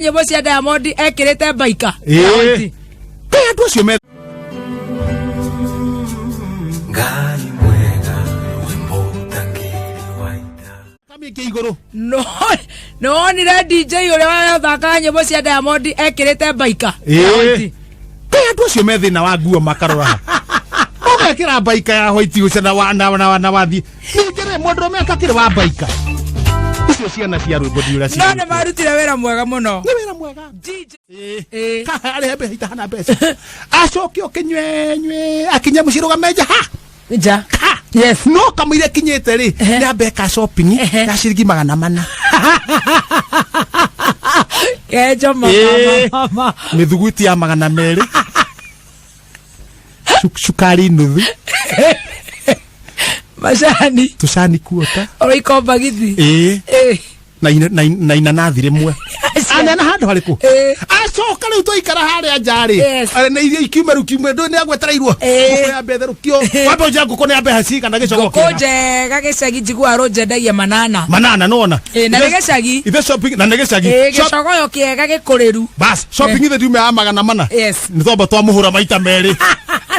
Nyimbo cia Diamond ekirite baika. Kaya tu cio me. Ngai mwega wimbo tangiri waita. Kami ke iguru. No ni re DJ ure wa thaka nyimbo cia Diamond ekirite baika. Kaya tu cio me thina wa nguo makarora. Ogekira baika ya hoiti ucana na wathi. Ningere mundu me akakire wa baika. Icio ciana cia rwimbo ndiura cia. No marutire wera mwega muno. Ni wera mwega. Kahari hebe hita hana besa. Acoke okinywe akinya muciruga meja ha. Ja. Yes. No kamire kinyete ri. Ni abeka shopping ya ciringi 400. Kejo mama. Mithuguti ya 200. Shukari nuthu. Mashani. Tushani kuota. Oi komba githi. Na inanathi rimwe. Anena handu hariku. Acoka riu toikara haria njari. Na iria ikiumeru kiume ndo ni agwetereirwo. Nguko ya betherukio. Wambe unja nguko ni ambe hacika na gicogo kina. Nguko njega gicagi njigua rojendagia manana. Manana nona. Na gicagi. Ithe shopping na gicagi. Gicogo yo kiega gikuriru. Bas shopping ithe diume ya 400. Yes. Ni tomba twamuhura maita meri.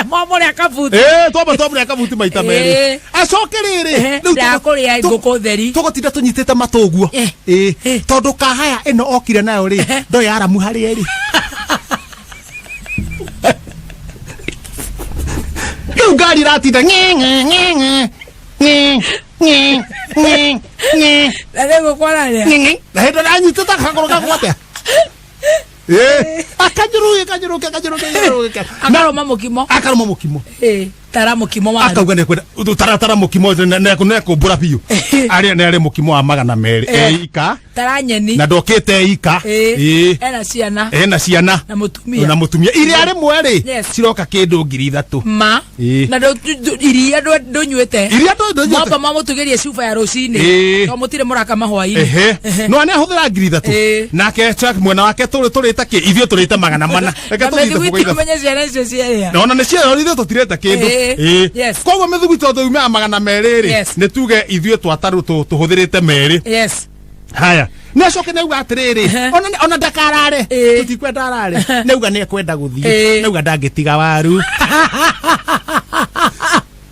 Mwamore akabuti. Tomba akabuti maita meri. Acoke riri. Nda kuria nguko theri. Tugotinda tunyitete matuguo. Tondu kahaya ino okire nayo ri ndo yara muhari eri. Riu ngari ratinda nge. Na lego kwala ria. Na hendo na nyitete kagoro gakwatia. Akajuruke. Akaroma mukimo. Tara mukimo wa. Akauga ne kwenda tara mukimo ne kumbura piu. Ari ne ari mukimo wa 200. Ika. Tara nyeni. Na ndokete ika. Ena ciana. Na mutumia. Iri ari mweri. Ciroka kindu 3000. Ma. Na iria ndonyuete. Iria ndonyuete. Mwamba mamutugerie cuba ya rucini. To mutire muraka mahwaini. No ane huthira 3000. Nake track mwena wake turita ki ithio turita 400. Reke tuthite. No ne cia ithio tutireta kindu. Yes. Kwa methuguti to yume 200 ri. Ne tuge ithio twataru tuhuthirite meri. Yes. Haya. Necoke neuga atiriri. Ona ndakarare. Tutikwenda arare. Neuga ne kwenda guthie. Neuga ndangitiga waru.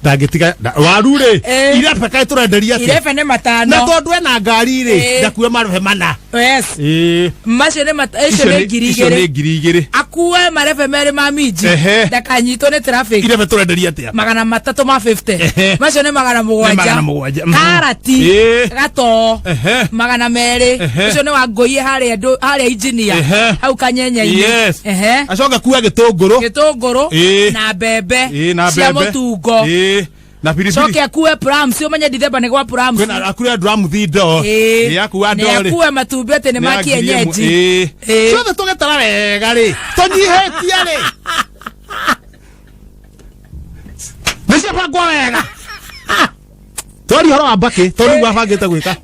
Ndangitiga waru ri. Ira peka turenderia ati. Irefe ne matano. Na tondu ena ngari ri. Ndakuwe marefe mana. Yes. Macio ne ngirigere. Akuwe marefe mere ma miji. Ndakanyitwo ne traffic. Irefe turenderia ati. 350. Macio ne 700. Karati. Gato. 200. Macio ne wangoie haria engineer. Au kanyenye-ini. Yes. Acoka kuwa gitunguru. Na bebe. Cia mutungo. Na pilipili. Soke akuwe pram, sio manya December ni kwa pram. Kwena akuwe drum thido. Akuwe ndore. Ne akuwe matumbete ne maki enyeji. Sio toge tara wega ri. Tonyihetia ri. Nisi pagwa wega. Tori horo abake, tori gwabangite gwika.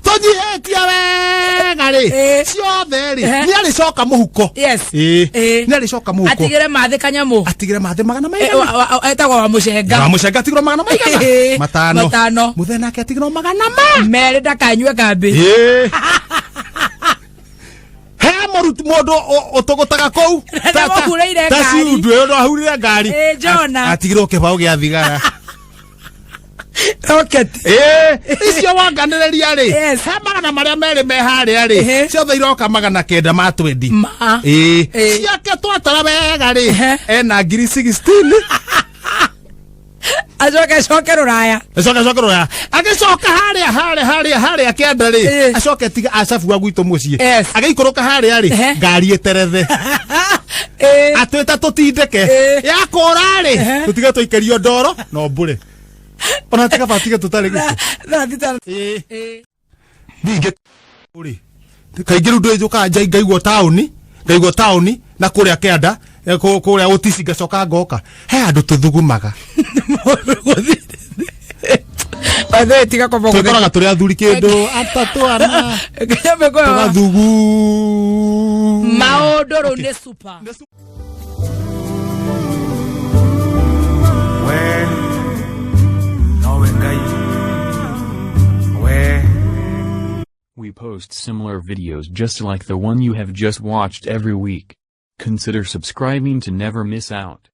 Tonyihetia wega ri. Ciothe ri. Ni ari coka muhuko. Yes. Ni ari coka muhuko. Atigire mathe kanyamu. Atigire mathe 200. Etagwa wa mucenga. Wa mucenga atigiro 200. Matano. Muthena ke atigiro 200. Mere ndakanywe kambi. He moruti mondo otogotaga kou. Tasi udwe ndo ahurire ngari. Jona. Atigiro kebao gia thigara. Rocket. Icio wanganereria ri. He magana maria meri me haria ri. Ciothe iroka 900 ma 20. Ciake twatara wega ri. Ena ngiri 16. Acoke ruraya. Agicoka haria kianda ri. Acoke tiga acabu wa gwitu mucii. Agiikoroka haria ri. Ngari eterethe. Atweta tutindeke. Yakora ri. Tutiga tuikario ndoro no mbure. Ona tika fatiga tutale giki. Ninge uri. Kaingiru ndo ijuka ngaigwo tauni na kuria kianda kuria utisi gacoka ngoka. He andu tuthugumaga. Bathe tiga kwa bogo. Tukoraga turi athuri kindu atatu ana. Kanyambe kwa. Tugathugu. Maodoro ne super. We post similar videos just like the one you have just watched every week. Consider subscribing to never miss out.